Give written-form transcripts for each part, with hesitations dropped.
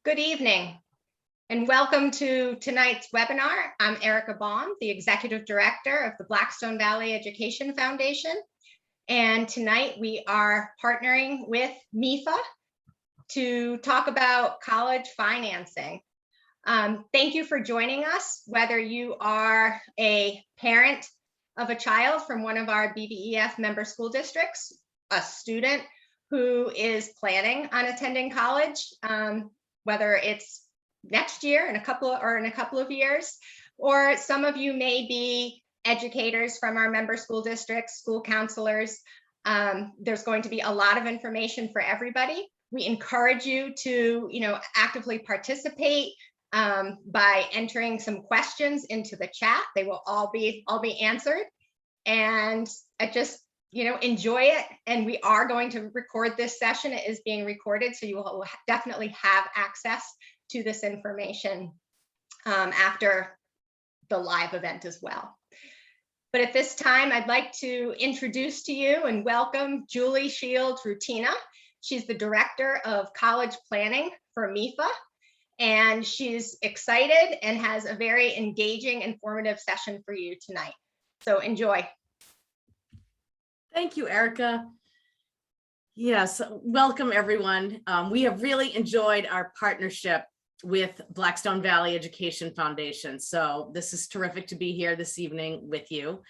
Good evening and welcome to tonight's webinar. I'm Erica Baum, the Executive Director of the Blackstone Valley Education Foundation. And tonight we are partnering with MEFA to talk about college financing. Thank you for joining us, whether you are a parent of a child from one of our BVEF member school districts, a student who is planning on attending college, whether it's next year in a couple of years, or some of you may be educators from our member school districts, school counselors. There's going to be a lot of information for everybody. We encourage you to, actively participate by entering some questions into the chat. They will all be answered, and enjoy it. And we are going to record this session. It is being recorded, so you will definitely have access to this information after the live event as well. But at this time, I'd like to introduce to you and welcome Julie Shields-Rutina. She's the Director of College Planning for MEFA, and she's excited and has a very engaging, informative session for you tonight. So enjoy. Thank you, Erica. Yes, welcome everyone. We have really enjoyed our partnership with Blackstone Valley Education Foundation. So this is terrific to be here this evening with you.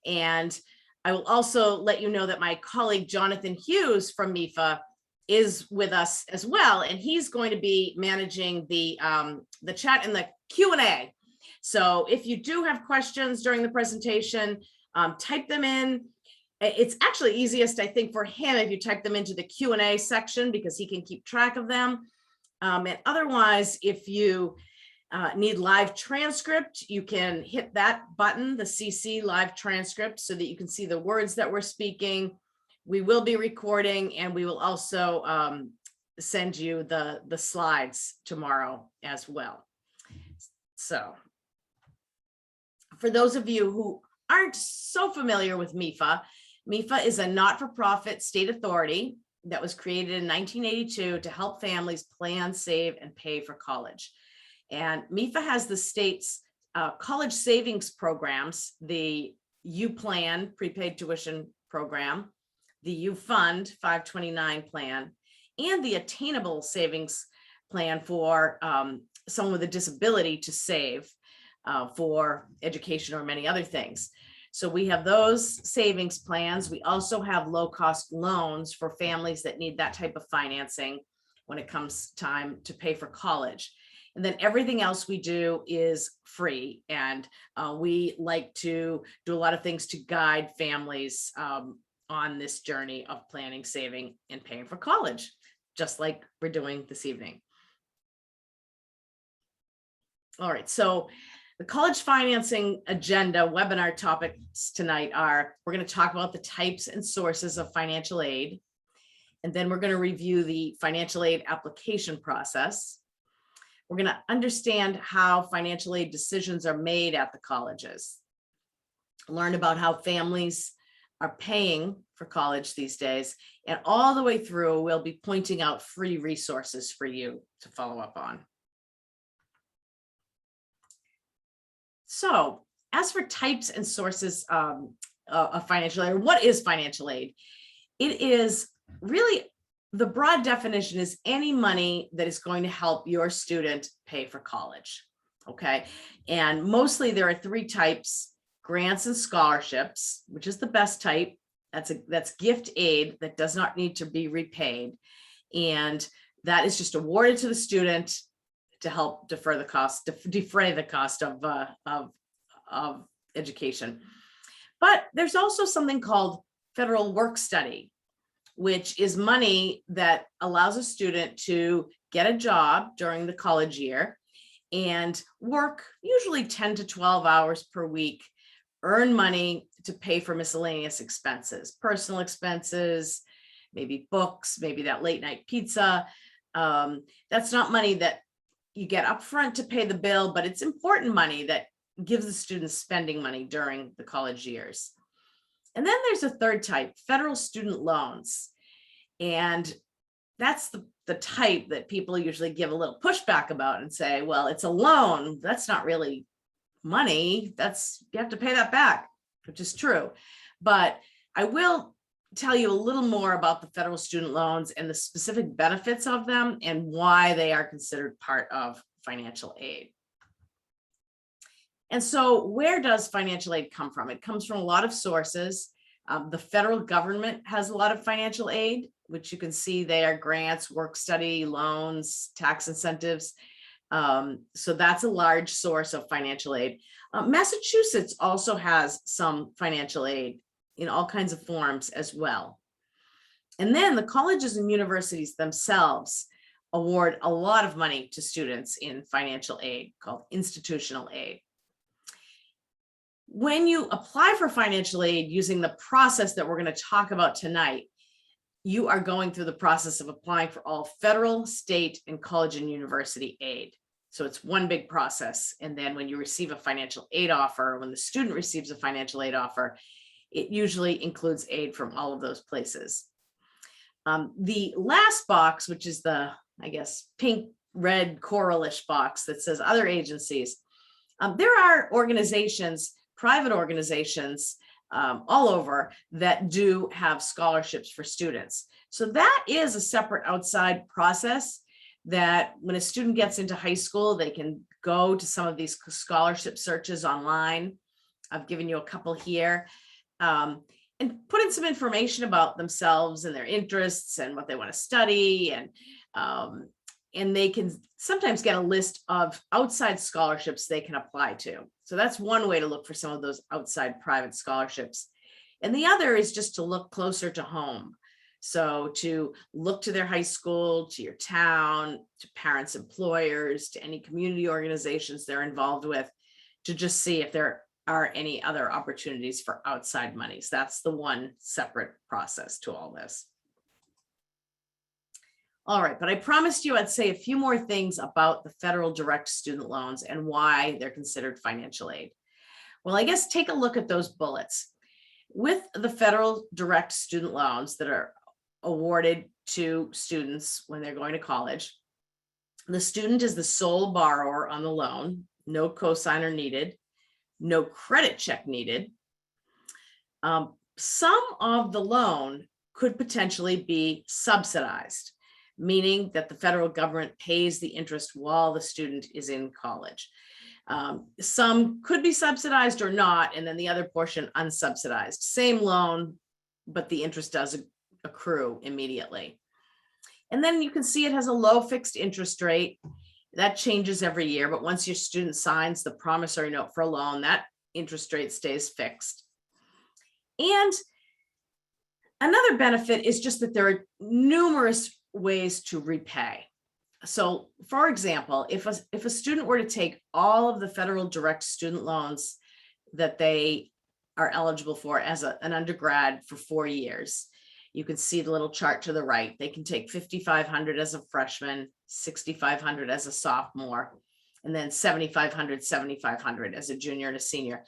And I will also let you know that my colleague, Jonathan Hughes from MEFA, is with us as well. And he's going to be managing the chat and the Q&A. So if you do have questions during the presentation, type them in. It's actually easiest, I think, for him if you type them into the Q&A section because he can keep track of them. And otherwise, if you need live transcript, you can hit that button, the CC live transcript, so that you can see the words that we're speaking. We will be recording, and we will also send you the slides tomorrow as well. So for those of you who aren't so familiar with MEFA, MEFA is a not-for-profit state authority that was created in 1982 to help families plan, save, and pay for college. And MEFA has the state's college savings programs, the U-Plan prepaid tuition program, the U-Fund 529 plan, and the Attainable Savings Plan for someone with a disability to save for education or many other things. So we have those savings plans. We also have low-cost loans for families that need that type of financing when it comes time to pay for college. And then everything else we do is free. And we like to do a lot of things to guide families on this journey of planning, saving, and paying for college, just like we're doing this evening. All right, so the college financing agenda webinar topics tonight are, we're going to talk about the types and sources of financial aid. And then we're going to review the financial aid application process. We're going to understand how financial aid decisions are made at the colleges. Learn about how families are paying for college these days. And all the way through, we'll be pointing out free resources for you to follow up on. So as for types and sources of financial aid, or what is financial aid? It is really, the broad definition is any money that is going to help your student pay for college, okay? And mostly there are three types: grants and scholarships, which is the best type. That's gift aid that does not need to be repaid. And that is just awarded to the student to help defray the cost of education. But there's also something called federal work study, which is money that allows a student to get a job during the college year and work usually 10 to 12 hours per week, earn money to pay for miscellaneous expenses, personal expenses, maybe books, maybe that late night pizza. That's not money that you get upfront to pay the bill, but it's important money that gives the students spending money during the college years. And then there's a third type, federal student loans. And that's the type that people usually give a little pushback about and say, well, it's a loan. That's not really money. You have to pay that back, which is true. But I will tell you a little more about the federal student loans and the specific benefits of them and why they are considered part of financial aid. And so where does financial aid come from? It comes from a lot of sources. The federal government has a lot of financial aid, which you can see there: grants, work study, loans, tax incentives. So that's a large source of financial aid. Massachusetts also has some financial aid in all kinds of forms as well. And then the colleges and universities themselves award a lot of money to students in financial aid called institutional aid. When you apply for financial aid using the process that we're going to talk about tonight, you are going through the process of applying for all federal, state, and college and university aid. So it's one big process. And then when you receive a financial aid offer, when the student receives a financial aid offer, it usually includes aid from all of those places. The last box, which is the, I guess, pink, red, coralish box that says other agencies, there are organizations, private organizations all over that do have scholarships for students. So that is a separate outside process that when a student gets into high school, they can go to some of these scholarship searches online. I've given you a couple here, and put in some information about themselves and their interests and what they want to study. And they can sometimes get a list of outside scholarships they can apply to. So that's one way to look for some of those outside private scholarships. And the other is just to look closer to home. So to look to their high school, to your town, to parents' employers, to any community organizations they're involved with, to just see if there are any other opportunities for outside monies. That's the one separate process to all this. All right, but I promised you I'd say a few more things about the federal direct student loans and why they're considered financial aid. Well, I guess take a look at those bullets. With the federal direct student loans that are awarded to students when they're going to college, the student is the sole borrower on the loan, no cosigner needed, no credit check needed. Some of the loan could potentially be subsidized, meaning that the federal government pays the interest while the student is in college. Some could be subsidized or not, and then the other portion unsubsidized. Same loan, but the interest does accrue immediately. And then you can see it has a low fixed interest rate. That changes every year, but once your student signs the promissory note for a loan, that interest rate stays fixed. And another benefit is just that there are numerous ways to repay. So for example, if a student were to take all of the federal direct student loans that they are eligible for as an undergrad for 4 years, you can see the little chart to the right. They can take $5,500 as a freshman, $6,500 as a sophomore, and then $7,500 as a junior and a senior.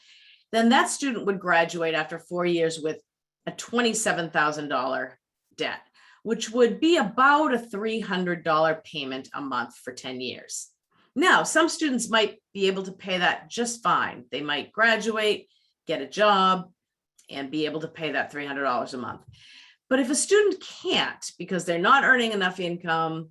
Then that student would graduate after 4 years with a $27,000 debt, which would be about a $300 payment a month for 10 years. Now, some students might be able to pay that just fine. They might graduate, get a job, and be able to pay that $300 a month. But if a student can't because they're not earning enough income,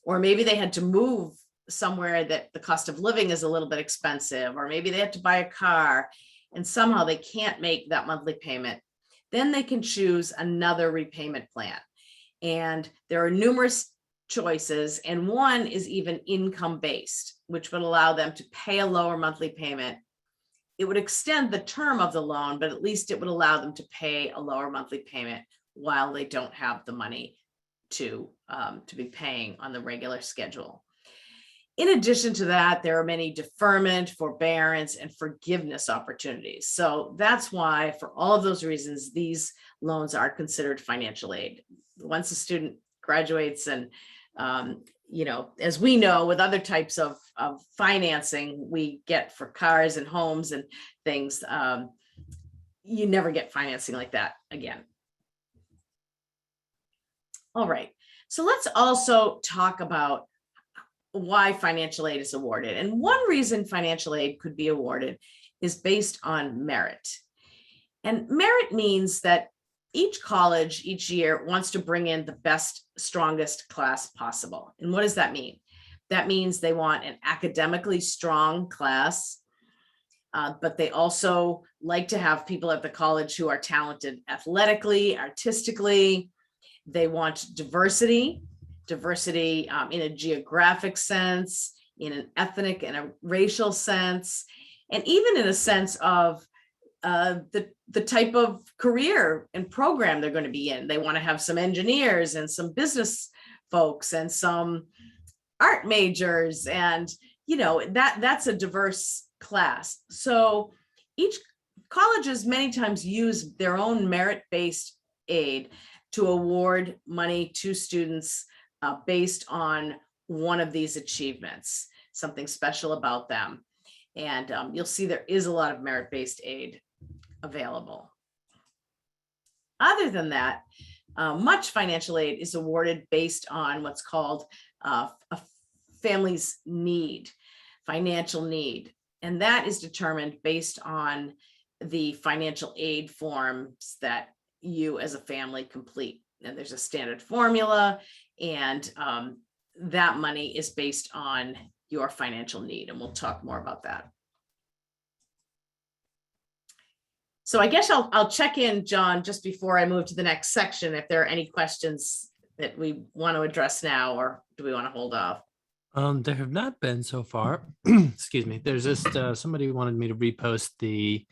or maybe they had to move somewhere that the cost of living is a little bit expensive, or maybe they have to buy a car and somehow they can't make that monthly payment, then they can choose another repayment plan. And there are numerous choices, and one is even income-based, which would allow them to pay a lower monthly payment. It would extend the term of the loan, but at least it would allow them to pay a lower monthly payment while they don't have the money to be paying on the regular schedule. In addition to that, there are many deferment, forbearance, and forgiveness opportunities. So that's why, for all of those reasons, these loans are considered financial aid. Once a student graduates, and as we know, with other types of financing we get for cars and homes and things, you never get financing like that again. All right, So let's also talk about why financial aid is awarded. And one reason financial aid could be awarded is based on merit. And merit means that each college each year wants to bring in the best, strongest class possible. And what does that mean? That means they want an academically strong class, but they also like to have people at the college who are talented athletically, artistically. They want diversity in a geographic sense, in an ethnic and a racial sense, and even in a sense of the type of career and program they're going to be in. They want to have some engineers and some business folks and some art majors, and that's a diverse class. So each colleges many times use their own merit-based aid to award money to students based on one of these achievements, something special about them. And you'll see there is a lot of merit-based aid available. Other than that, much financial aid is awarded based on what's called a family's need, financial need. And that is determined based on the financial aid forms that you as a family complete. And there's a standard formula, and that money is based on your financial need. And we'll talk more about that. So I guess I'll check in, John, just before I move to the next section, if there are any questions that we want to address now, or do we want to hold off? There have not been so far. Excuse me. There's just somebody wanted me to repost the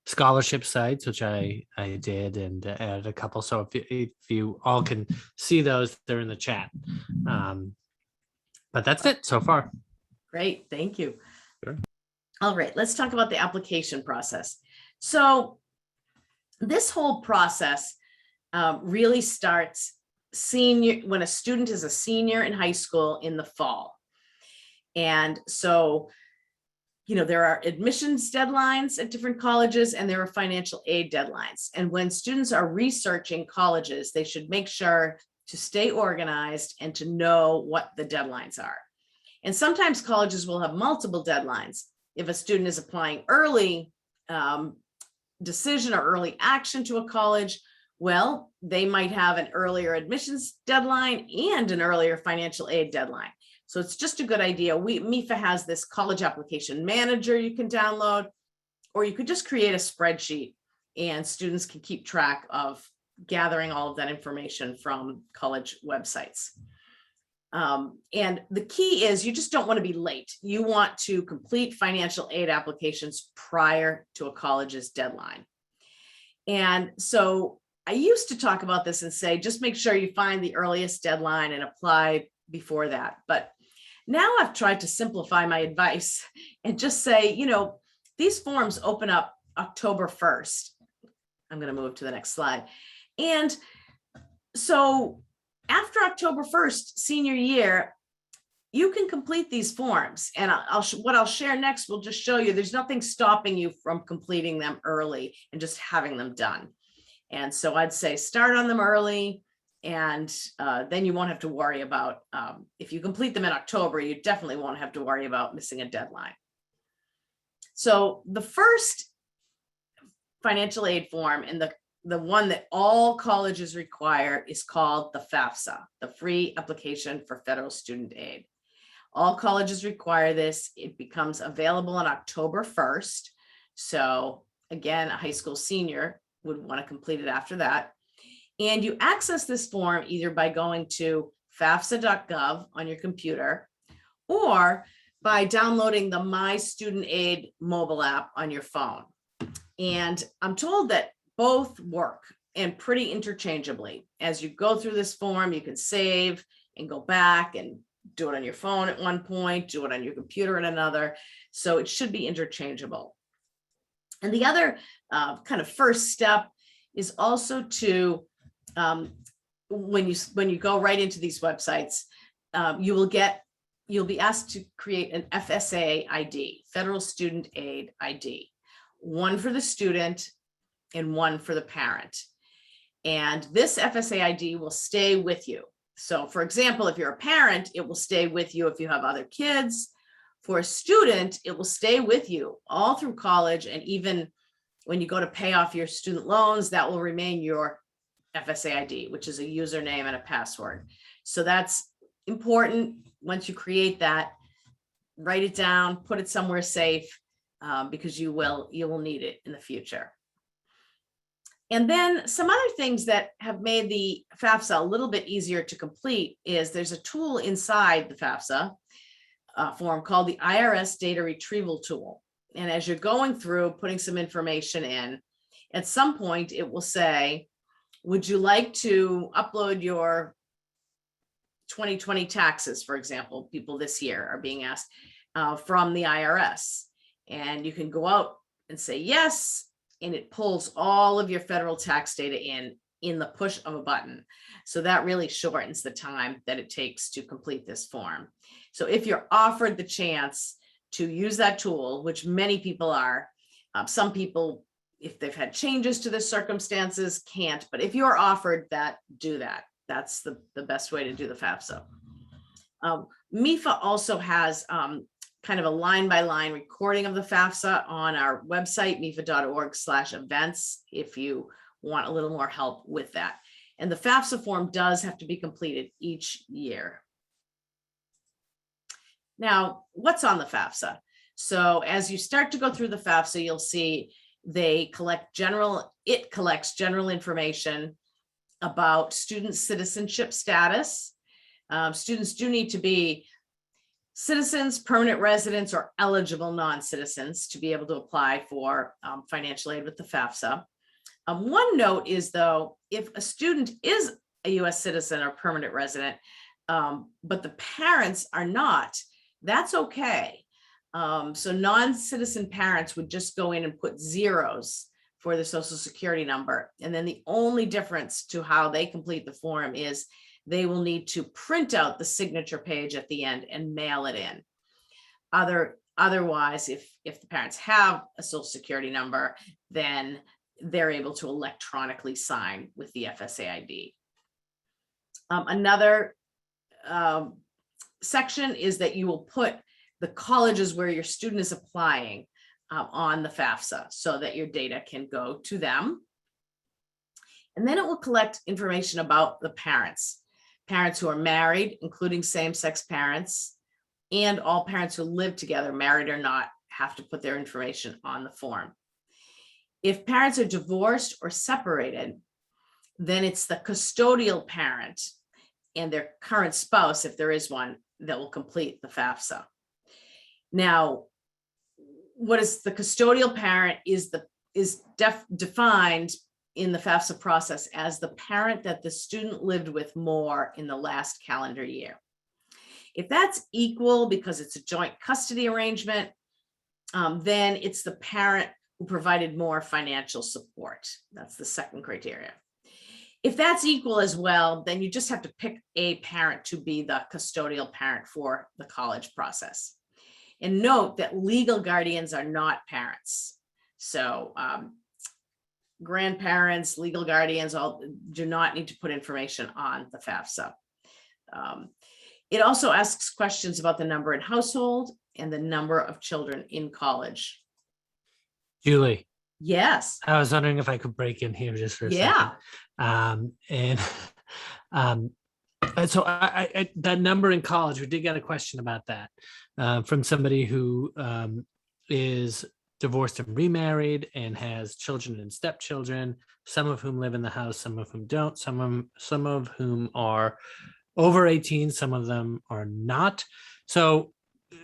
scholarship sites, which I did, and added a couple. So if you all can see those, they're in the chat. But that's it so far. Great, thank you. Sure. All right, let's talk about the application process. So this whole process really starts when a student is a senior in high school in the fall. And so, there are admissions deadlines at different colleges, and there are financial aid deadlines. And when students are researching colleges, they should make sure to stay organized and to know what the deadlines are. And sometimes colleges will have multiple deadlines. If a student is applying early decision or early action to a college, well, they might have an earlier admissions deadline and an earlier financial aid deadline. So it's just a good idea. MEFA has this college application manager you can download, or you could just create a spreadsheet and students can keep track of gathering all of that information from college websites. And the key is you just don't want to be late. You want to complete financial aid applications prior to a college's deadline. And so I used to talk about this and say, just make sure you find the earliest deadline and apply before that. But now I've tried to simplify my advice and just say, these forms open up October 1st. I'm going to move to the next slide. And so after October 1st, senior year, you can complete these forms. And what I'll share next will just show you there's nothing stopping you from completing them early and just having them done. And so I'd say start on them early, and then you won't have to worry about, if you complete them in October, you definitely won't have to worry about missing a deadline. So the first financial aid form, and the one that all colleges require, is called the FAFSA, the Free Application for Federal Student Aid. All colleges require this. It becomes available on October 1st. So again, a high school senior would want to complete it after that. And you access this form either by going to fafsa.gov on your computer, or by downloading the My Student Aid mobile app on your phone. And I'm told that both work, and pretty interchangeably. As you go through this form, you can save and go back and do it on your phone at one point, do it on your computer at another. So it should be interchangeable. And the other kind of first step is also to, when you go right into these websites, you'll be asked to create an FSA ID, Federal Student Aid ID, one for the student and one for the parent. And this FSA ID will stay with you. So for example, if you're a parent, it will stay with you if you have other kids. For a student, it will stay with you all through college, and even when you go to pay off your student loans, that will remain your FSA ID, which is a username and a password. So that's important. Once you create that, write it down, put it somewhere safe, because you will need it in the future. And then some other things that have made the FAFSA a little bit easier to complete is there's a tool inside the FAFSA form called the IRS Data Retrieval Tool. And as you're going through putting some information in, at some point it will say, would you like to upload your 2020 taxes, for example? People this year are being asked from the IRS. And you can go out and say yes, and it pulls all of your federal tax data in the push of a button. So that really shortens the time that it takes to complete this form. So if you're offered the chance to use that tool, which many people are, some people, if they've had changes to the circumstances, can't, but if you're offered that, do that. That's the best way to do the FAFSA. MEFA also has kind of a line-by-line recording of the FAFSA on our website, mefa.org/events, if you want a little more help with that. And the FAFSA form does have to be completed each year. Now, what's on the FAFSA? So as you start to go through the FAFSA, you'll see it collects general information about student citizenship status. Students do need to be citizens, permanent residents, or eligible non-citizens to be able to apply for financial aid with the FAFSA. One note is, though, if a student is a U.S. citizen or permanent resident, but the parents are not, that's okay. So non-citizen parents would just go in and put zeros for the Social Security number. And then the only difference to how they complete the form is they will need to print out the signature page at the end and mail it in. Otherwise, if the parents have a Social Security number, then they're able to electronically sign with the FSA ID. Another section is that you will put the colleges where your student is applying on the FAFSA so that your data can go to them. And then it will collect information about the parents who are married, including same-sex parents, and all parents who live together, married or not, have to put their information on the form. If parents are divorced or separated, then it's the custodial parent and their current spouse, if there is one, that will complete the FAFSA. Now, what is the custodial parent is defined in the FAFSA process as the parent that the student lived with more in the last calendar year. If that's equal because it's a joint custody arrangement, then it's the parent who provided more financial support. That's the second criteria. If that's equal as well, then you just have to pick a parent to be the custodial parent for the college process. And note that legal guardians are not parents. So grandparents, legal guardians, all do not need to put information on the FAFSA. It also asks questions about the number in household and the number of children in college. Julie. Yes. I was wondering if I could break in here just for a second. So I that number in college, we did get a question about that from somebody who is divorced and remarried and has children and stepchildren, some of whom live in the house, some of whom don't, some of whom are over 18, some of them are not. So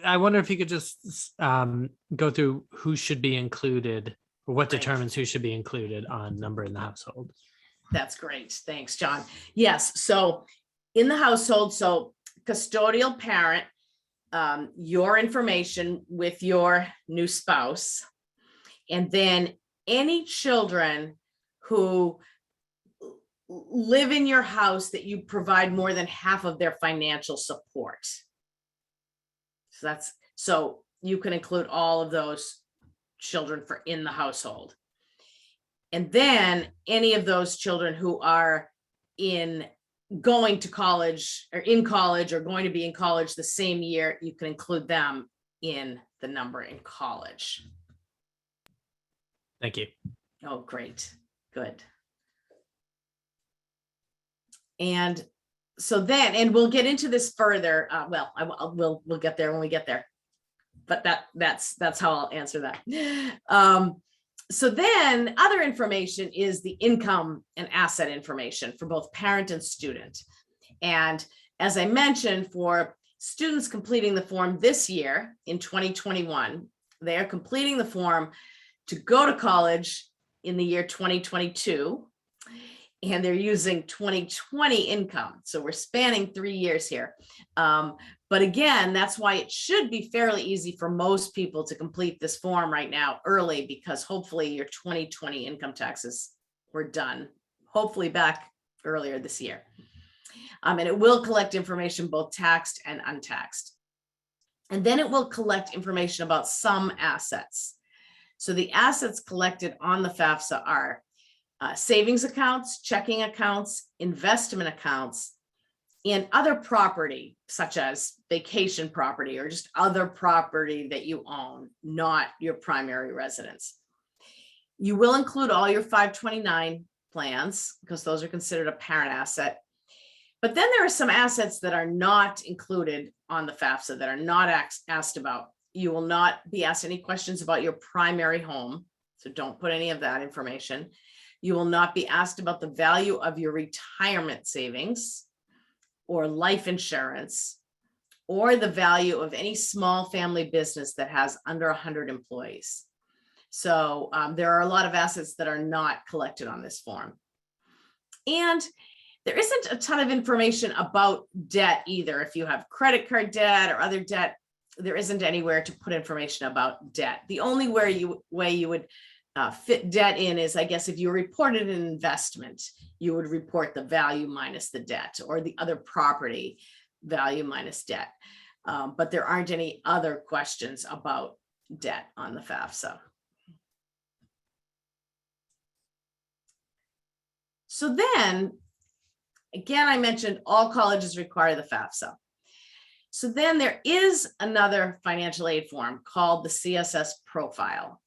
I wonder if you could just go through who should be included or what determines who should be included on number in the household. That's great. Thanks, John. Yes. So in the household, so custodial parent, your information with your new spouse, and then any children who live in your house that you provide more than half of their financial support. So you can include all of those children for in the household. And then any of those children who are in going to college or in college or going to be in college the same year, you can include them in the number in college. Thank you. Oh, great. Good. And so then, and we'll get into this further. We'll get there when we get there. But that's how I'll answer that. So then other information is the income and asset information for both parent and student. And as I mentioned, for students completing the form this year in 2021, they are completing the form to go to college in the year 2022, and they're using 2020 income. So we're spanning 3 years here. But again, that's why it should be fairly easy for most people to complete this form right now early, because hopefully your 2020 income taxes were done, hopefully back earlier this year. And it will collect information both taxed and untaxed. And then it will collect information about some assets. So the assets collected on the FAFSA are savings accounts, checking accounts, investment accounts, and other property, such as vacation property or just other property that you own, not your primary residence. You will include all your 529 plans because those are considered a parent asset. But then there are some assets that are not included on the FAFSA that are not asked about. You will not be asked any questions about your primary home, so don't put any of that information. You will not be asked about the value of your retirement savings or life insurance, or the value of any small family business that has under 100 employees. So there are a lot of assets that are not collected on this form. And there isn't a ton of information about debt either. If you have credit card debt or other debt, there isn't anywhere to put information about debt. The only way you would fit debt in is, I guess, if you reported an investment, you would report the value minus the debt, or the other property value minus debt. But there aren't any other questions about debt on the FAFSA. So then, again, I mentioned all colleges require the FAFSA. So then there is another financial aid form called the CSS Profile.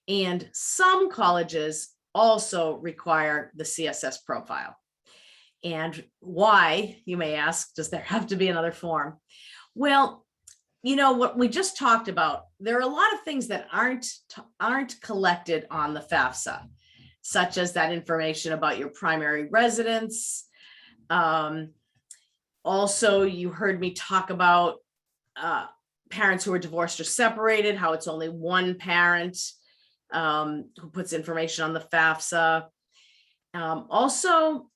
And some colleges also require the CSS Profile. And why, you may ask, does there have to be another form? Well, you know what we just talked about, there are a lot of things that aren't collected on the FAFSA, such as that information about your primary residence. Also, you heard me talk about parents who are divorced or separated, how it's only one parent who puts information on the FAFSA. Also,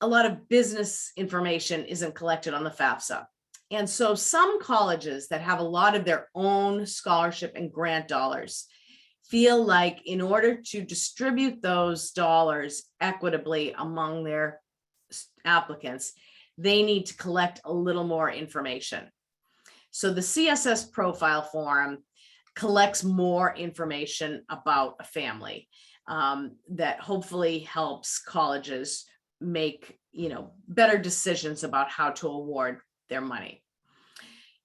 a lot of business information isn't collected on the FAFSA. And so some colleges that have a lot of their own scholarship and grant dollars feel like in order to distribute those dollars equitably among their applicants, they need to collect a little more information. So the CSS Profile form collects more information about a family that hopefully helps colleges make, better decisions about how to award their money.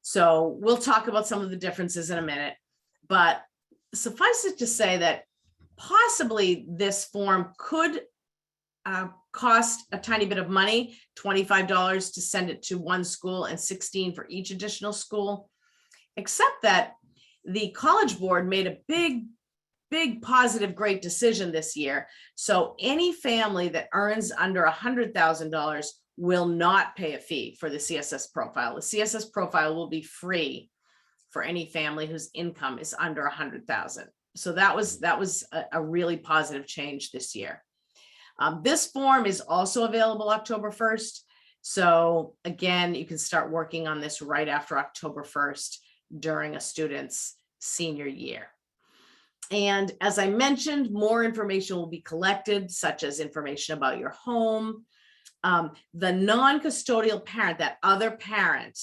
So we'll talk about some of the differences in a minute, but suffice it to say that possibly this form could cost a tiny bit of money, $25 to send it to one school and $16 for each additional school, except that the College Board made a big positive, great decision this year. So any family that earns under $100,000 will not pay a fee for the CSS Profile. The CSS Profile will be free for any family whose income is under 100,000. So that was a really positive change this year. This form is also available October 1st. So again, you can start working on this right after October 1st during a student's senior year. And as I mentioned, more information will be collected, such as information about your home. The non-custodial parent, that other parent,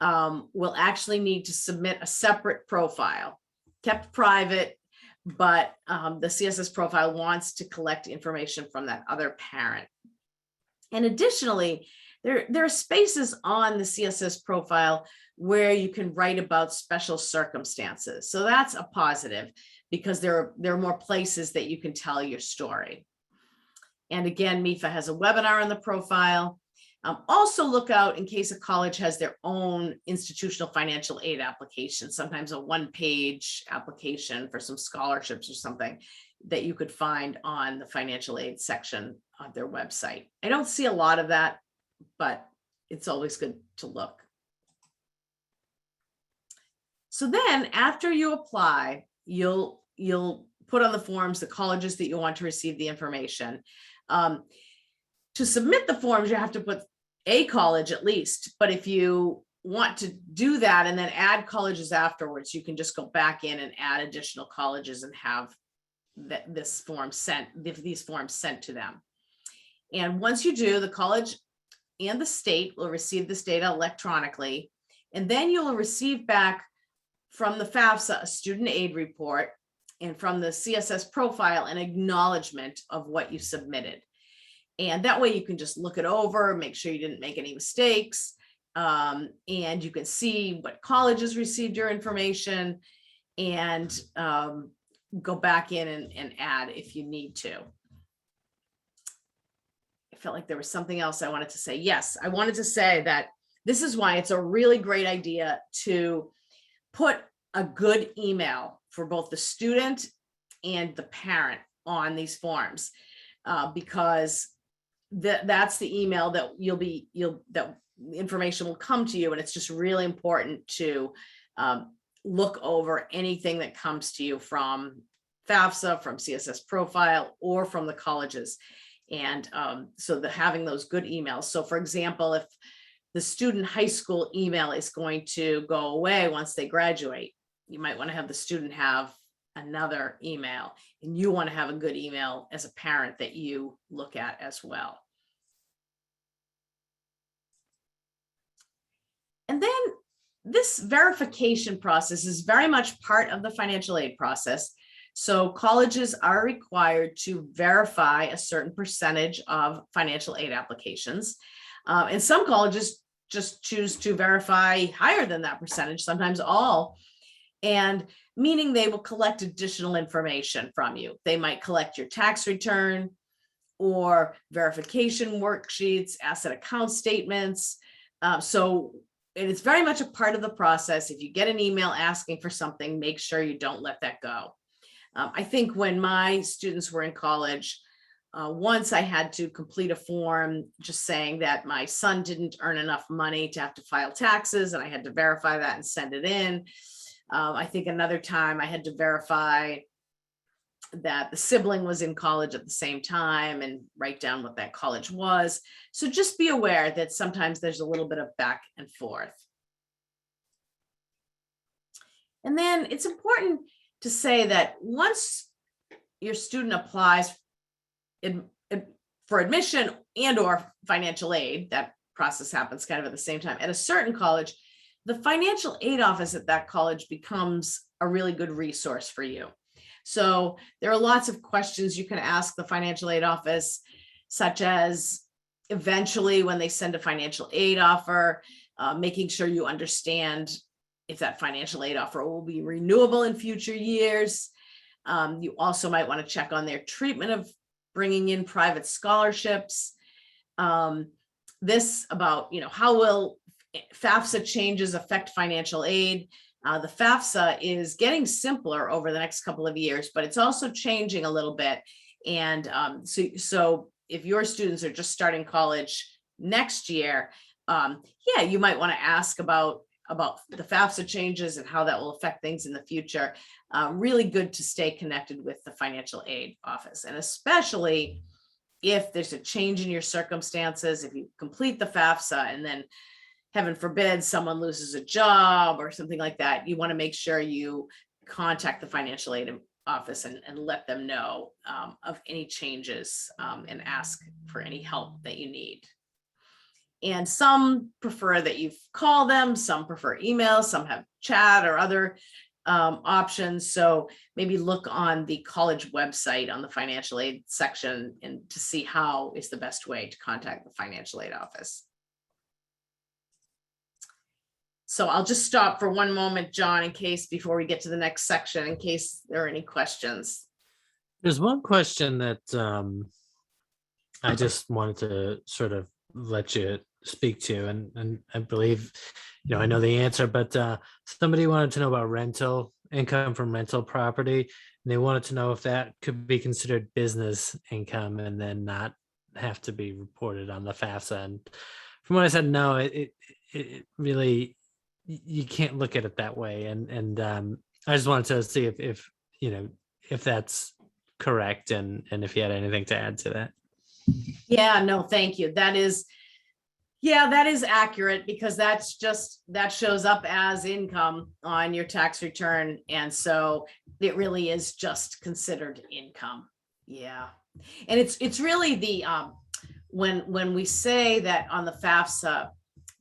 will actually need to submit a separate profile, kept private, but the CSS Profile wants to collect information from that other parent. And additionally, there are spaces on the CSS profile where you can write about special circumstances. So that's a positive because there are more places that you can tell your story. And again, MEFA has a webinar on the profile. Also look out in case a college has their own institutional financial aid application, sometimes a one-page application for some scholarships or something that you could find on the financial aid section of their website. I don't see a lot of that, but it's always good to look. So then after you apply, you'll put on the forms the colleges that you want to receive the information. To submit the forms, you have to put a college at least, but if you want to do that and then add colleges afterwards, you can just go back in and add additional colleges and have these forms sent to them. And once you do, the college and the state will receive this data electronically, and then you'll receive back from the FAFSA a student aid report, and from the CSS profile an acknowledgement of what you submitted. And that way you can just look it over, make sure you didn't make any mistakes, and you can see what colleges received your information, and go back in and add if you need to. I felt like there was something else I wanted to say. Yes, I wanted to say that this is why it's a really great idea to put a good email for both the student and the parent on these forms, because that's the email that that information will come to you, and it's just really important to look over anything that comes to you from FAFSA, from CSS Profile, or from the colleges. And so having those good emails. So for example, if the student high school email is going to go away once they graduate, you might want to have the student have another email, and you want to have a good email as a parent that you look at as well. And then this verification process is very much part of the financial aid process. So colleges are required to verify a certain percentage of financial aid applications. And some colleges just choose to verify higher than that percentage, sometimes all, and meaning they will collect additional information from you. They might collect your tax return or verification worksheets, asset account statements. And it's very much a part of the process. If you get an email asking for something, make sure you don't let that go. I think when my students were in college, once I had to complete a form just saying that my son didn't earn enough money to have to file taxes, and I had to verify that and send it in. I think another time I had to verify that the sibling was in college at the same time and write down what that college was. So just be aware that sometimes there's a little bit of back and forth. And then it's important to say that once your student applies for admission and or financial aid, that process happens kind of at the same time at a certain college, the financial aid office at that college becomes a really good resource for you. So there are lots of questions you can ask the financial aid office, such as eventually when they send a financial aid offer, making sure you understand if that financial aid offer will be renewable in future years. You also might want to check on their treatment of bringing in private scholarships. This about, how will FAFSA changes affect financial aid? The FAFSA is getting simpler over the next couple of years, but it's also changing a little bit. And so if your students are just starting college next year, you might want to ask about the FAFSA changes and how that will affect things in the future. Really good to stay connected with the financial aid office, and especially if there's a change in your circumstances, if you complete the FAFSA and then heaven forbid someone loses a job or something like that, you want to make sure you contact the financial aid office and let them know of any changes and ask for any help that you need. And some prefer that you call them, some prefer email, some have chat or other options. So maybe look on the college website on the financial aid section and to see how is the best way to contact the financial aid office. So I'll just stop for one moment, John, in case before we get to the next section, in case there are any questions. There's one question that I just wanted to sort of let you speak to, and I believe, I know the answer, but somebody wanted to know about rental income from rental property, and they wanted to know if that could be considered business income and then not have to be reported on the FAFSA. And from what I said, no, it really, you can't look at it that way. And I just wanted to see if that's correct, and if you had anything to add to that. Yeah, no, thank you. That is accurate, because that shows up as income on your tax return. And so it really is just considered income. Yeah. And it's really the, when we say that on the FAFSA,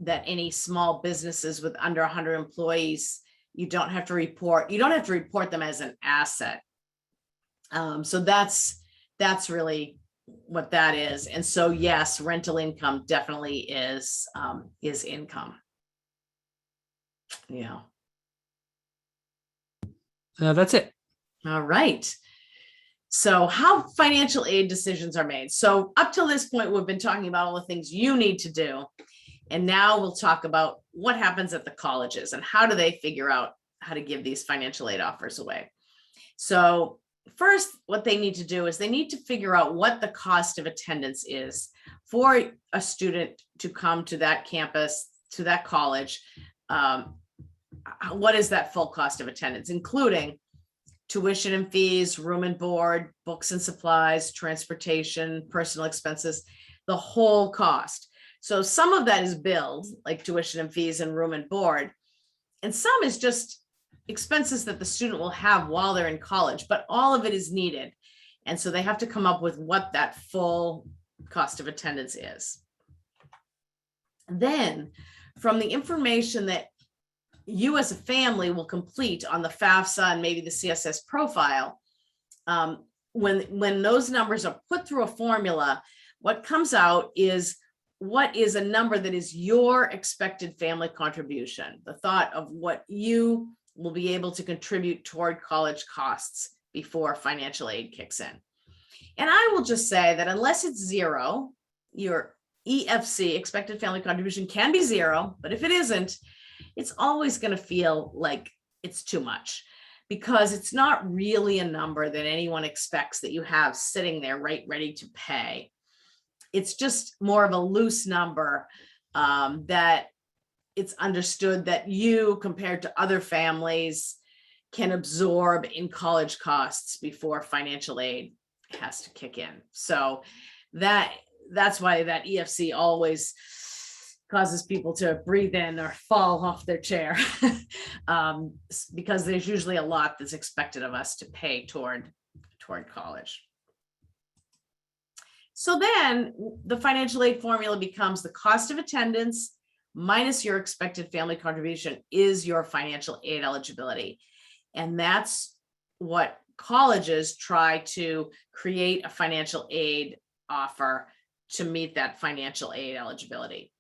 that any small businesses with under 100 employees, you don't have to report them as an asset. So that's really what that is. And so, yes, rental income definitely is income. Yeah. That's it. All right. So how financial aid decisions are made. So up till this point, we've been talking about all the things you need to do. And now we'll talk about what happens at the colleges and how do they figure out how to give these financial aid offers away. So first, what they need to do is they need to figure out what the cost of attendance is for a student to come to that campus, to that college. What is that full cost of attendance, including tuition and fees, room and board, books and supplies, transportation, personal expenses, the whole cost. So some of that is billed, like tuition and fees and room and board, and some is just expenses that the student will have while they're in college, but all of it is needed. And so they have to come up with what that full cost of attendance is. Then from the information that you as a family will complete on the FAFSA and maybe the CSS profile, when those numbers are put through a formula, what comes out is what is a number that is your expected family contribution, the thought of what you will be able to contribute toward college costs before financial aid kicks in. And I will just say that unless it's zero, your EFC, expected family contribution, can be zero, but if it isn't, it's always going to feel like it's too much, because it's not really a number that anyone expects that you have sitting there ready to pay. It's just more of a loose number that it's understood that you, compared to other families, can absorb in college costs before financial aid has to kick in. So that's why that EFC always causes people to breathe in or fall off their chair because there's usually a lot that's expected of us to pay toward college. So then the financial aid formula becomes the cost of attendance minus your expected family contribution is your financial aid eligibility. And that's what colleges try to create a financial aid offer to meet that financial aid eligibility.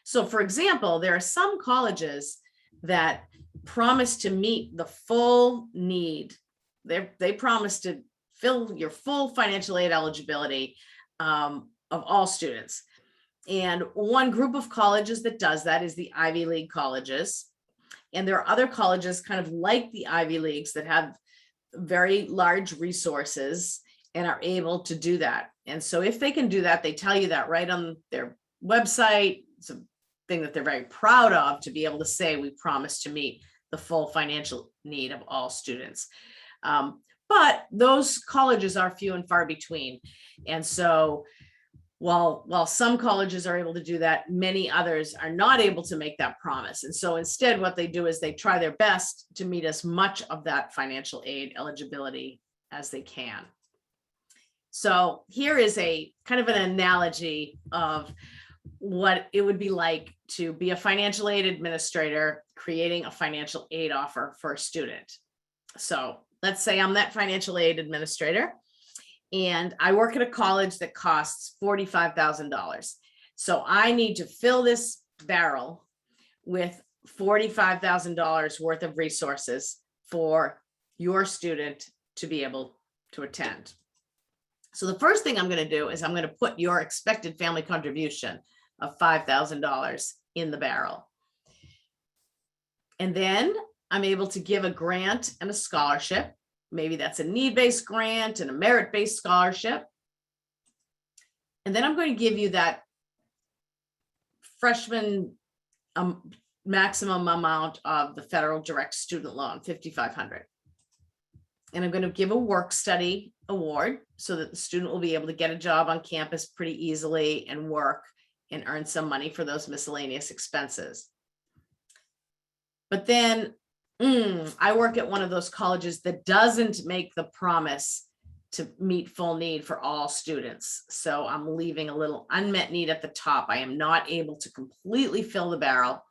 So for example, there are some colleges that promise to meet the full need. They promise to fill your full financial aid eligibility of all students. And one group of colleges that does that is the Ivy League colleges. And there are other colleges kind of like the Ivy Leagues that have very large resources and are able to do that. And so if they can do that, they tell you that right on their website. It's a thing that they're very proud of, to be able to say, we promise to meet the full financial need of all students. But those colleges are few and far between. And so while some colleges are able to do that, many others are not able to make that promise. And so instead, what they do is they try their best to meet as much of that financial aid eligibility as they can. So here is a kind of an analogy of what it would be like to be a financial aid administrator creating a financial aid offer for a student. So let's say I'm that financial aid administrator and I work at a college that costs $45,000. So I need to fill this barrel with $45,000 worth of resources for your student to be able to attend. So the first thing I'm going to do is I'm going to put your expected family contribution of $5,000 in the barrel. And then I'm able to give a grant and a scholarship. Maybe that's a need-based grant and a merit-based scholarship. And then I'm going to give you that freshman maximum amount of the federal direct student loan, $5,500. And I'm going to give a work study award so that the student will be able to get a job on campus pretty easily and work and earn some money for those miscellaneous expenses. But then I work at one of those colleges that doesn't make the promise to meet full need for all students. So I'm leaving a little unmet need at the top. I am not able to completely fill the barrel,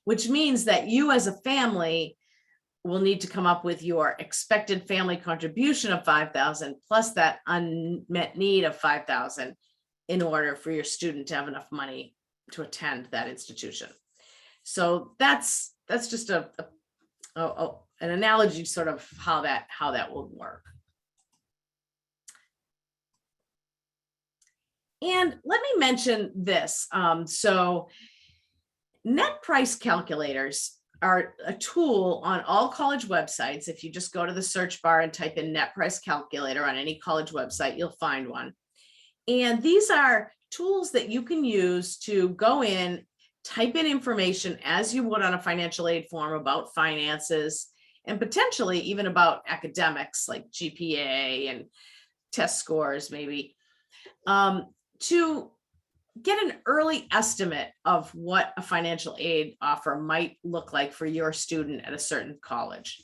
which means that you as a family will need to come up with your expected family contribution of $5,000 plus that unmet need of $5,000 in order for your student to have enough money to attend that institution. So that's just an analogy sort of how that will work. And let me mention this. So net price calculators are a tool on all college websites. If you just go to the search bar and type in net price calculator on any college website, you'll find one. And these are tools that you can use to go in, type in information as you would on a financial aid form about finances and potentially even about academics like GPA and test scores maybe, to get an early estimate of what a financial aid offer might look like for your student at a certain college.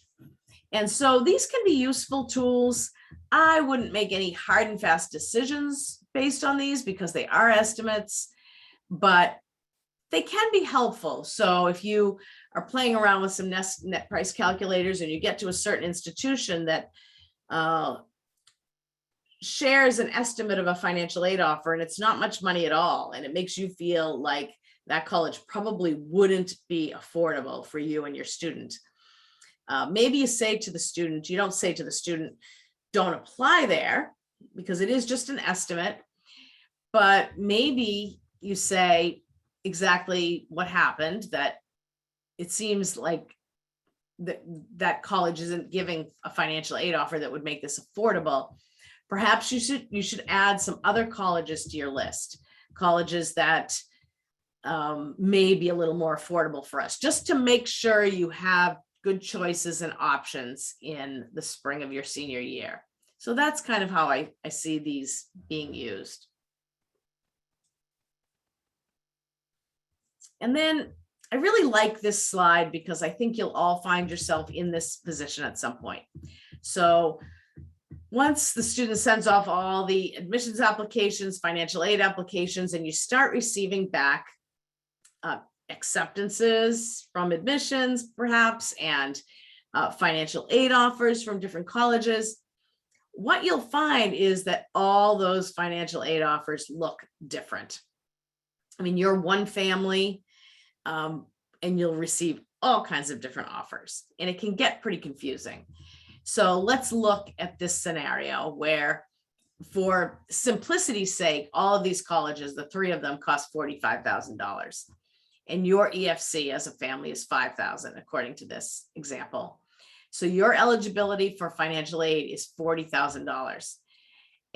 And so these can be useful tools. I wouldn't make any hard and fast decisions based on these because they are estimates, but they can be helpful. So if you are playing around with some net price calculators and you get to a certain institution that shares an estimate of a financial aid offer and it's not much money at all, and it makes you feel like that college probably wouldn't be affordable for you and your student. Maybe you say to the student, you don't say to the student, don't apply there, because it is just an estimate, but maybe you say exactly what happened, that it seems like that college isn't giving a financial aid offer that would make this affordable. Perhaps you should add some other colleges to your list, colleges that may be a little more affordable for us, just to make sure you have good choices and options in the spring of your senior year. So that's kind of how I see these being used. And then I really like this slide because I think you'll all find yourself in this position at some point. So once the student sends off all the admissions applications, financial aid applications, and you start receiving back acceptances from admissions, perhaps, and financial aid offers from different colleges, what you'll find is that all those financial aid offers look different. I mean, you're one family, and you'll receive all kinds of different offers, and it can get pretty confusing. So let's look at this scenario where, for simplicity's sake, all of these colleges, the three of them, cost $45,000. And your EFC as a family is $5,000, according to this example. So your eligibility for financial aid is $40,000.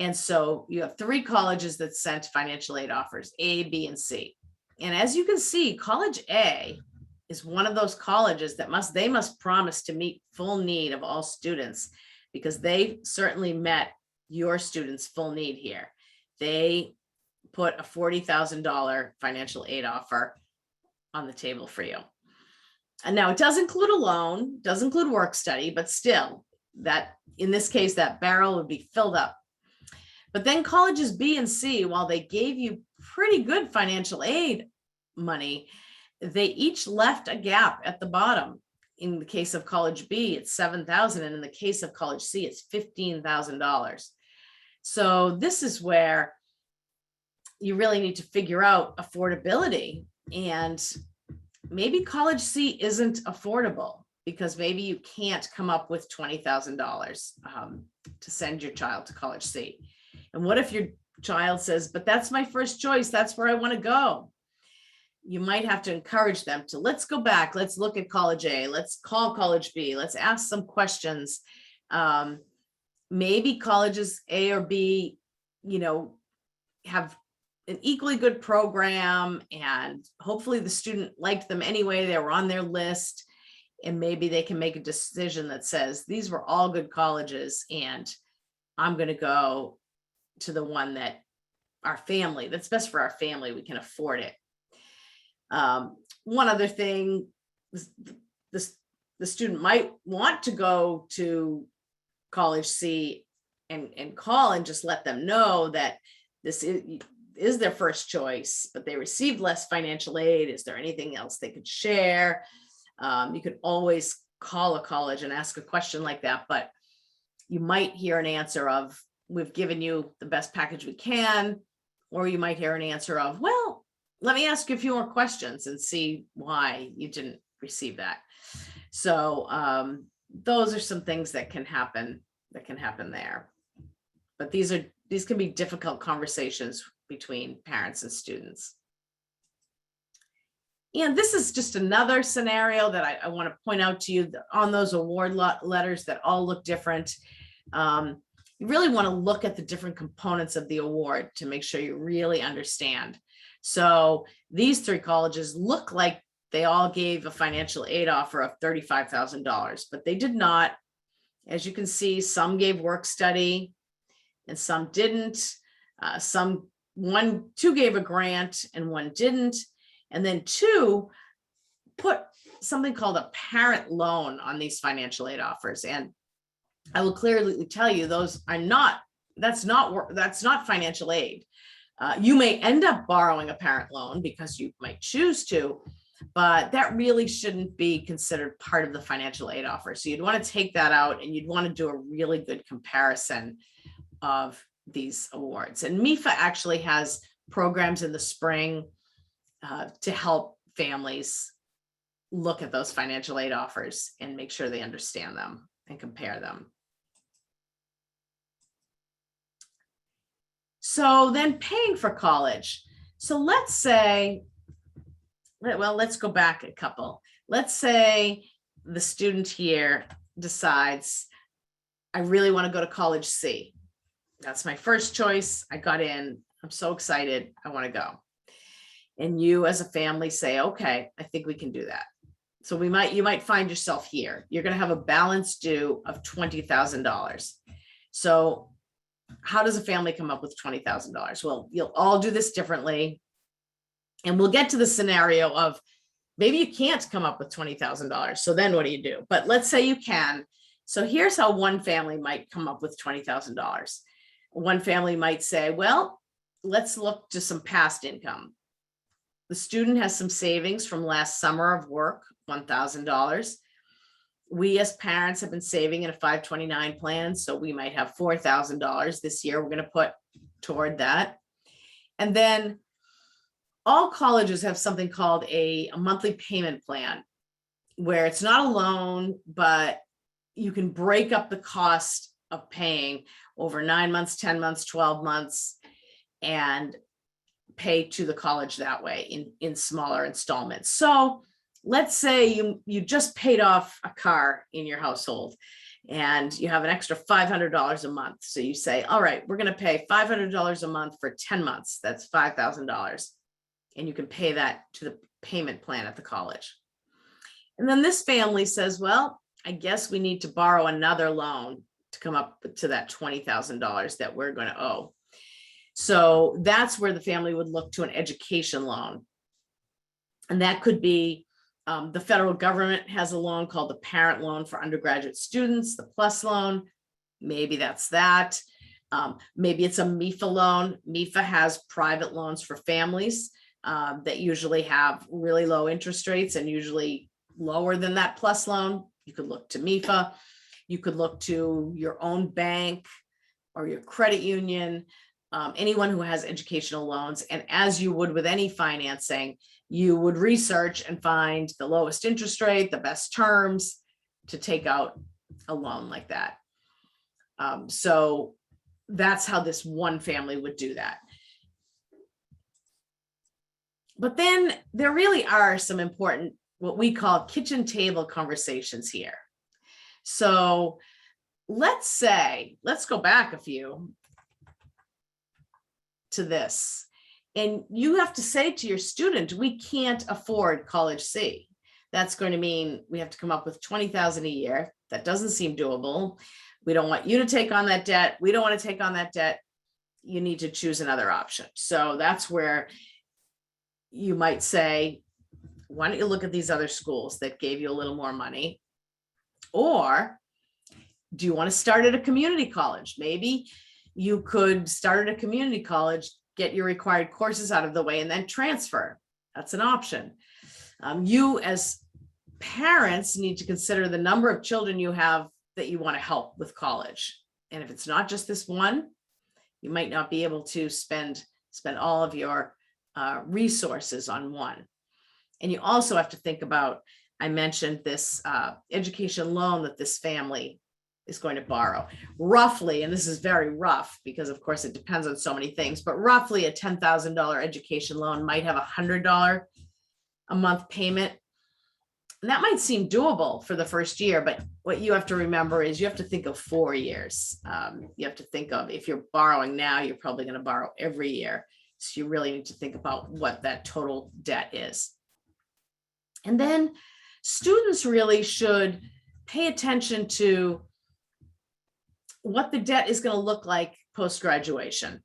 And so you have three colleges that sent financial aid offers, A, B, and C. And as you can see, College A is one of those colleges that must promise to meet full need of all students, because they certainly met your students' full need here. They put a $40,000 financial aid offer on the table for you. And now it does include a loan, does include work study, but still, that in this case, that barrel would be filled up. But then colleges B and C, while they gave you pretty good financial aid money, they each left a gap at the bottom in the case of college B, it's $7,000, and in the case of college C, it's $15,000. So this is where you really need to figure out affordability, and maybe college C isn't affordable because maybe you can't come up with $20,000 to send your child to college C. And what if your child says, but that's my first choice, that's where I want to go? You might have to encourage them to, let's go back, let's look at college A, let's call college B, let's ask some questions. Maybe colleges A or B, have an equally good program, and hopefully the student liked them anyway, they were on their list, and maybe they can make a decision that says, these were all good colleges, and I'm going to go to the one that that's best for our family, we can afford it. One other thing, the student might want to go to college C and call and just let them know that this is their first choice, but they received less financial aid. Is there anything else they could share? You could always call a college and ask a question like that, but you might hear an answer of, we've given you the best package we can, or you might hear an answer of, well, let me ask you a few more questions and see why you didn't receive that. So those are some things that can happen there. But these can be difficult conversations between parents and students. And this is just another scenario that I want to point out to you on those award letters that all look different. You really want to look at the different components of the award to make sure you really understand. So these three colleges look like they all gave a financial aid offer of $35,000, but they did not. As you can see, some gave work study and some didn't. Two gave a grant and one didn't. And then two put something called a parent loan on these financial aid offers. And I will clearly tell you, that's not financial aid. You may end up borrowing a parent loan because you might choose to, but that really shouldn't be considered part of the financial aid offer. So you'd want to take that out, and you'd want to do a really good comparison of these awards. And MEFA actually has programs in the spring to help families look at those financial aid offers and make sure they understand them and compare them. So then paying for college. So let's say, well, let's go back a couple. Let's say the student here decides, I really want to go to college C. That's my first choice. I got in, I'm so excited, I want to go. And you as a family say, okay, I think we can do that. So you might find yourself here. You're going to have a balance due of $20,000. So how does a family come up with $20,000? Well, you'll all do this differently. And we'll get to the scenario of maybe you can't come up with $20,000. So then what do you do? But let's say you can. So here's how one family might come up with $20,000. One family might say, well, let's look to some past income. The student has some savings from last summer of work, $1,000. We as parents have been saving in a 529 plan, so we might have $4,000 this year. We're going to put toward that. And then all colleges have something called a monthly payment plan, where it's not a loan, but you can break up the cost of paying over 9 months, 10 months, 12 months, and pay to the college that way in smaller installments. So let's say you just paid off a car in your household and you have an extra $500 a month. So you say, all right, we're going to pay $500 a month for 10 months. That's $5,000. And you can pay that to the payment plan at the college. And then this family says, well, I guess we need to borrow another loan to come up to that $20,000 that we're going to owe. So that's where the family would look to an education loan. And that could be the federal government has a loan called the Parent Loan for undergraduate students, the PLUS loan. Maybe that's that. Maybe it's a MEFA loan. MEFA has private loans for families that usually have really low interest rates, and usually lower than that plus loan, you could look to MEFA. You could look to your own bank or your credit union, anyone who has educational loans. And as you would with any financing, you would research and find the lowest interest rate, the best terms to take out a loan like that. So that's how this one family would do that. But then there really are some important, what we call kitchen table conversations here. So let's go back a few to this. And you have to say to your student, we can't afford college C. That's going to mean we have to come up with $20,000 a year. That doesn't seem doable. We don't want you to take on that debt. We don't want to take on that debt. You need to choose another option. So that's where you might say, why don't you look at these other schools that gave you a little more money? Or do you want to start at a community college? Maybe you could start at a community college, get your required courses out of the way, and then transfer. That's an option. You as parents need to consider the number of children you have that you want to help with college. And if it's not just this one, you might not be able to spend all of your resources on one. And you also have to think about, I mentioned this education loan that this family is going to borrow. Roughly, and this is very rough because of course it depends on so many things, but roughly a $10,000 education loan might have $100 a month payment. And that might seem doable for the first year, but what you have to remember is you have to think of 4 years. You have to think of, if you're borrowing now, you're probably going to borrow every year. So you really need to think about what that total debt is. And then students really should pay attention to what the debt is going to look like post-graduation.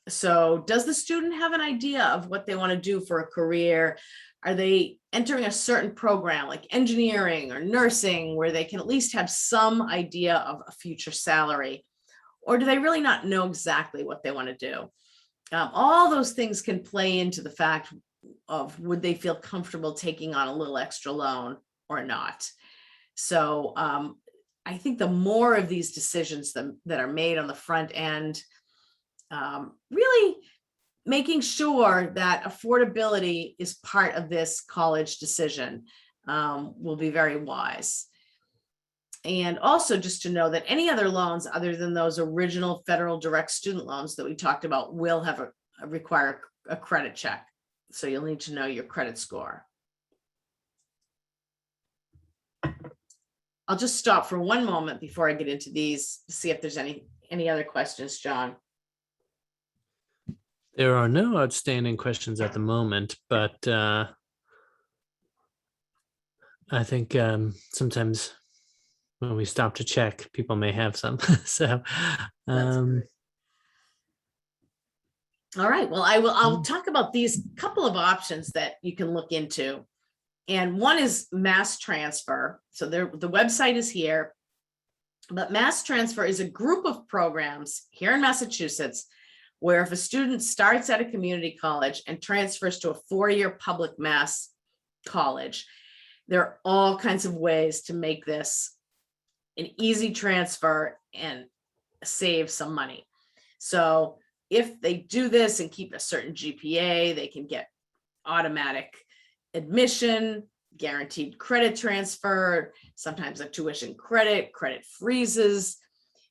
So does the student have an idea of what they want to do for a career? Are they entering a certain program like engineering or nursing where they can at least have some idea of a future salary? Or do they really not know exactly what they want to do? All those things can play into the fact of would they feel comfortable taking on a little extra loan or not. So I think the more of these decisions that are made on the front end, really making sure that affordability is part of this college decision will be very wise. And also just to know that any other loans other than those original federal direct student loans that we talked about will have require a credit check. So you'll need to know your credit score. I'll just stop for one moment before I get into these to see if there's any other questions, John. There are no outstanding questions at the moment, but I think sometimes when we stop to check, people may have some. So, all right. Well, I'll talk about these couple of options that you can look into. And one is mass transfer. So the website is here, but mass transfer is a group of programs here in Massachusetts where if a student starts at a community college and transfers to a 4-year public mass college, there are all kinds of ways to make this an easy transfer and save some money. So if they do this and keep a certain GPA, they can get automatic admission, guaranteed credit transfer, sometimes a tuition credit freezes,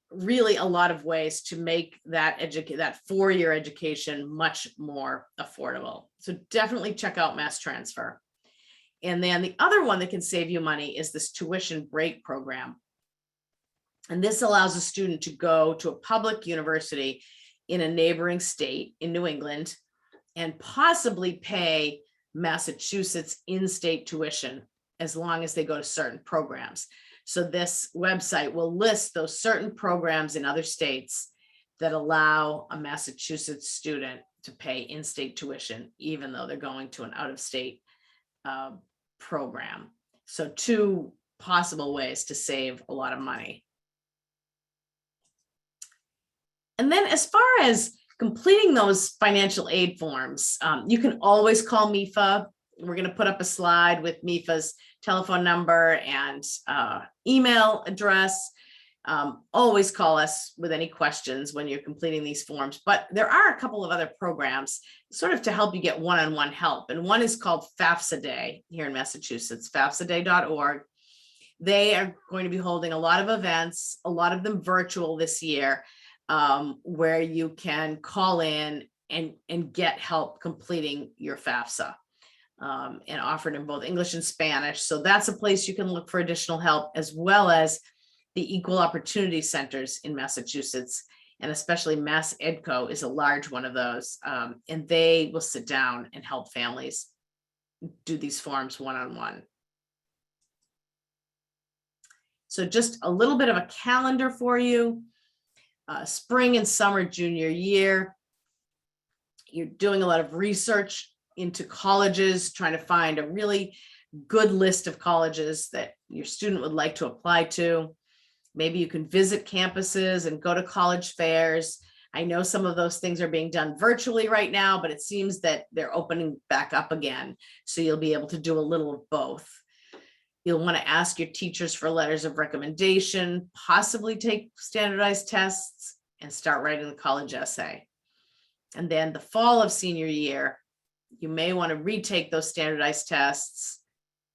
really a lot of ways to make that 4-year education much more affordable. So definitely check out mass transfer. And then the other one that can save you money is this tuition break program. And this allows a student to go to a public university in a neighboring state in New England and possibly pay Massachusetts in-state tuition as long as they go to certain programs. So this website will list those certain programs in other states that allow a Massachusetts student to pay in-state tuition, even though they're going to an out-of-state program. So 2 possible ways to save a lot of money. And then as far as completing those financial aid forms, you can always call MEFA we're going to put up a slide with MEFA's telephone number and email address. Always call us with any questions when you're completing these forms. But there are a couple of other programs sort of to help you get one-on-one help. And one is called FAFSA Day here in Massachusetts, FAFSAday.org. They are going to be holding a lot of events, a lot of them virtual this year, where you can call in and get help completing your FAFSA, and offered in both English and Spanish. So that's a place you can look for additional help, as well as the equal opportunity centers in Massachusetts, and especially Mass EdCo is a large one of those. And they will sit down and help families do these forms one-on-one. So just a little bit of a calendar for you. Spring and summer junior year, you're doing a lot of research into colleges, trying to find a really good list of colleges that your student would like to apply to. Maybe you can visit campuses and go to college fairs. I know some of those things are being done virtually right now, but it seems that they're opening back up again. So you'll be able to do a little of both. You'll want to ask your teachers for letters of recommendation, possibly take standardized tests, and start writing the college essay. And then the fall of senior year, you may want to retake those standardized tests,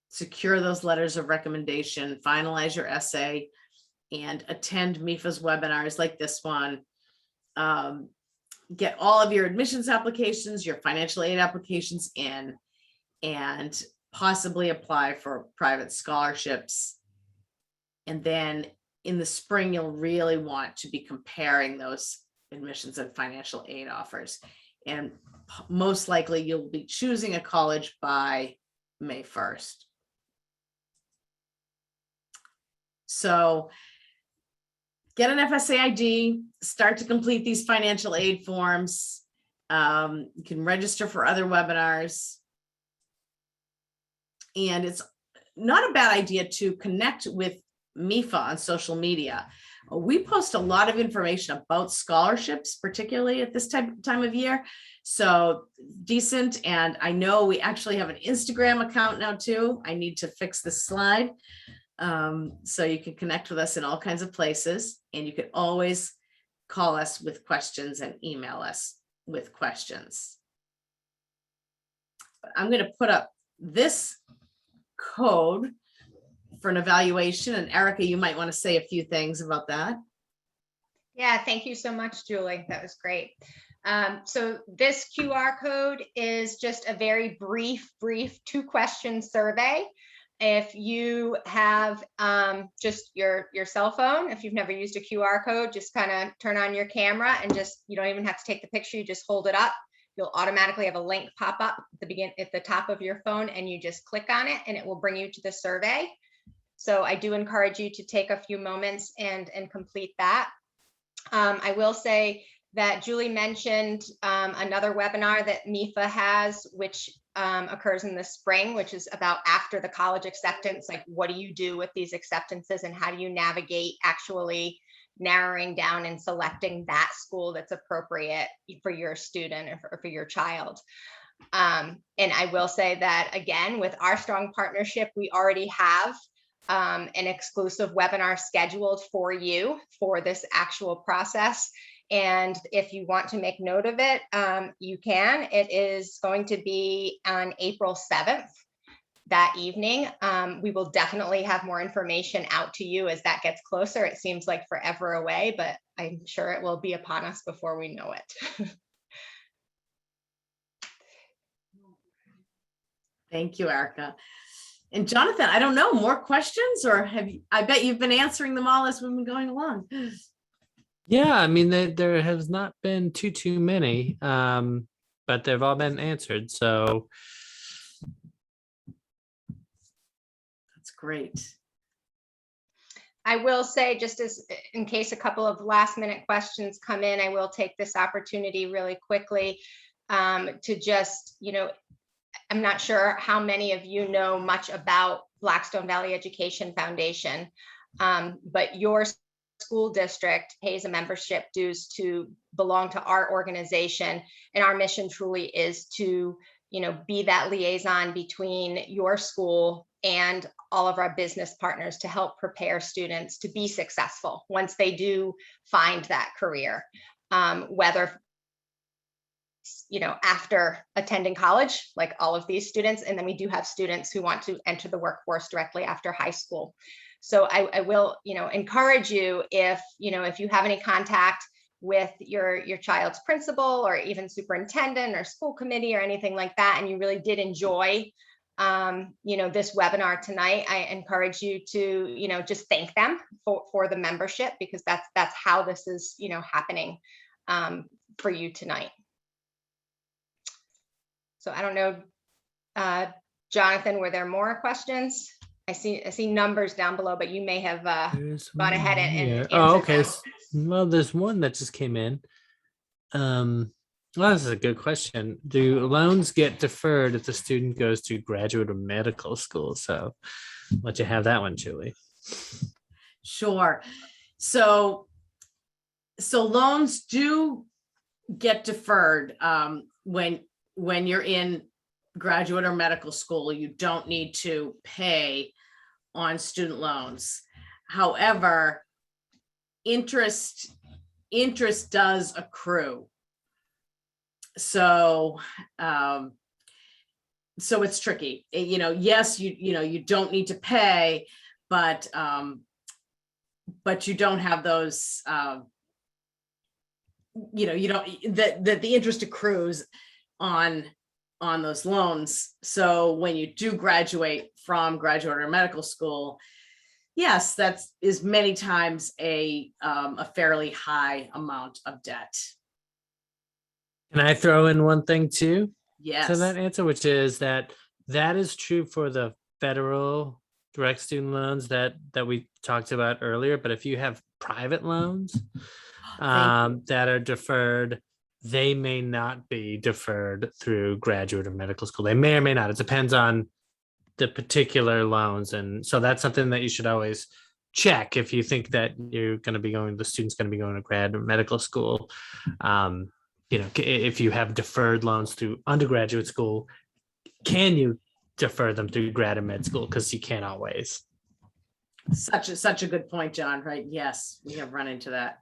secure those letters of recommendation, finalize your essay, and attend MEFA's webinars like this one. Get all of your admissions applications, your financial aid applications in, and possibly apply for private scholarships. And then in the spring, you'll really want to be comparing those admissions and financial aid offers. And most likely you'll be choosing a college by May 1st. So get an FSA ID, start to complete these financial aid forms. You can register for other webinars. And it's not a bad idea to connect with MEFA on social media. We post a lot of information about scholarships, particularly at this time of year. So decent. And I know we actually have an Instagram account now too. I need to fix this slide. So you can connect with us in all kinds of places, and you can always call us with questions and email us with questions. But I'm going to put up this code for an evaluation, and Erica, you might want to say a few things about that. Yeah, thank you so much, Julie. That was great. So this QR code is just a very brief 2-question survey. If you have just your cell phone, if you've never used a QR code, just kind of turn on your camera and you don't even have to take the picture, you just hold it up. You'll automatically have a link pop up at the top of your phone, and you just click on it and it will bring you to the survey. So I do encourage you to take a few moments and complete that. I will say that Julie mentioned another webinar that MEFA has, which occurs in the spring, which is about after the college acceptance, like what do you do with these acceptances and how do you navigate actually narrowing down and selecting that school that's appropriate for your student or for your child. And I will say that, again, with our strong partnership, we already have an exclusive webinar scheduled for you for this actual process. And if you want to make note of it, you can. It is going to be on April 7th. That evening. We will definitely have more information out to you as that gets closer. It seems like forever away, but I'm sure it will be upon us before we know it. Thank you, Erica. And Jonathan, I don't know, more questions, or have you, I bet you've been answering them all as we've been going along. Yeah, I mean, there has not been too many, but they've all been answered. So that's great. I will say, just as in case a couple of last minute questions come in, I will take this opportunity really quickly to just, I'm not sure how many of you know much about Blackstone Valley Education Foundation, but your school district pays a membership dues to belong to our organization, and our mission truly is to be that liaison between your school and all of our business partners to help prepare students to be successful once they do find that career, whether after attending college, like all of these students, and then we do have students who want to enter the workforce directly after high school. So I will, encourage you, if you have any contact with your child's principal or even superintendent or school committee or anything like that, and you really did enjoy this webinar tonight, I encourage you to just thank them for the membership, because that's how this is happening for you tonight. So I don't know, Jonathan, were there more questions? I see numbers down below, but you may have gone ahead and oh, answered okay. them. Well, there's one that just came in. Well, this is a good question. Do loans get deferred if the student goes to graduate or medical school? So let you have that one, Julie. Sure. So loans do get deferred when you're in graduate or medical school. You don't need to pay on student loans. However, interest does accrue. So it's tricky. Yes, you don't need to pay, but you don't have those, you don't, that the interest accrues on those loans. So when you do graduate from graduate or medical school, yes, that is many times a fairly high amount of debt. Can I throw in one thing too? Yes. To that answer, which is that is true for the federal direct student loans that we talked about earlier. But if you have private loans that are deferred, they may not be deferred through graduate or medical school. They may or may not. It depends on the particular loans. And so that's something that you should always check if you think that the student's going to be going to grad or medical school. If you have deferred loans through undergraduate school, can you defer them through grad and med school? Because you can't always. Such a good point, John, right? Yes, we have run into that.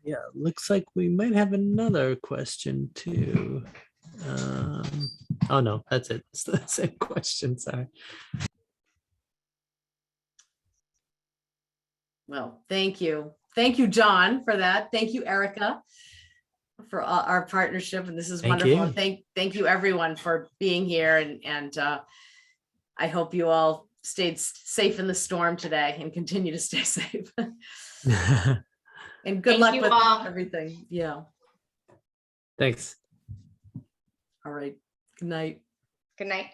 Yeah, looks like we might have another question too. Oh no, that's it. It's the same question, sorry. Well, thank you. Thank you, John, for that. Thank you, Erica, for our partnership. And this is wonderful. And thank you everyone for being here. And I hope you all stayed safe in the storm today and continue to stay safe. And good luck with everything. Yeah. Thanks. All right. Good night. Good night.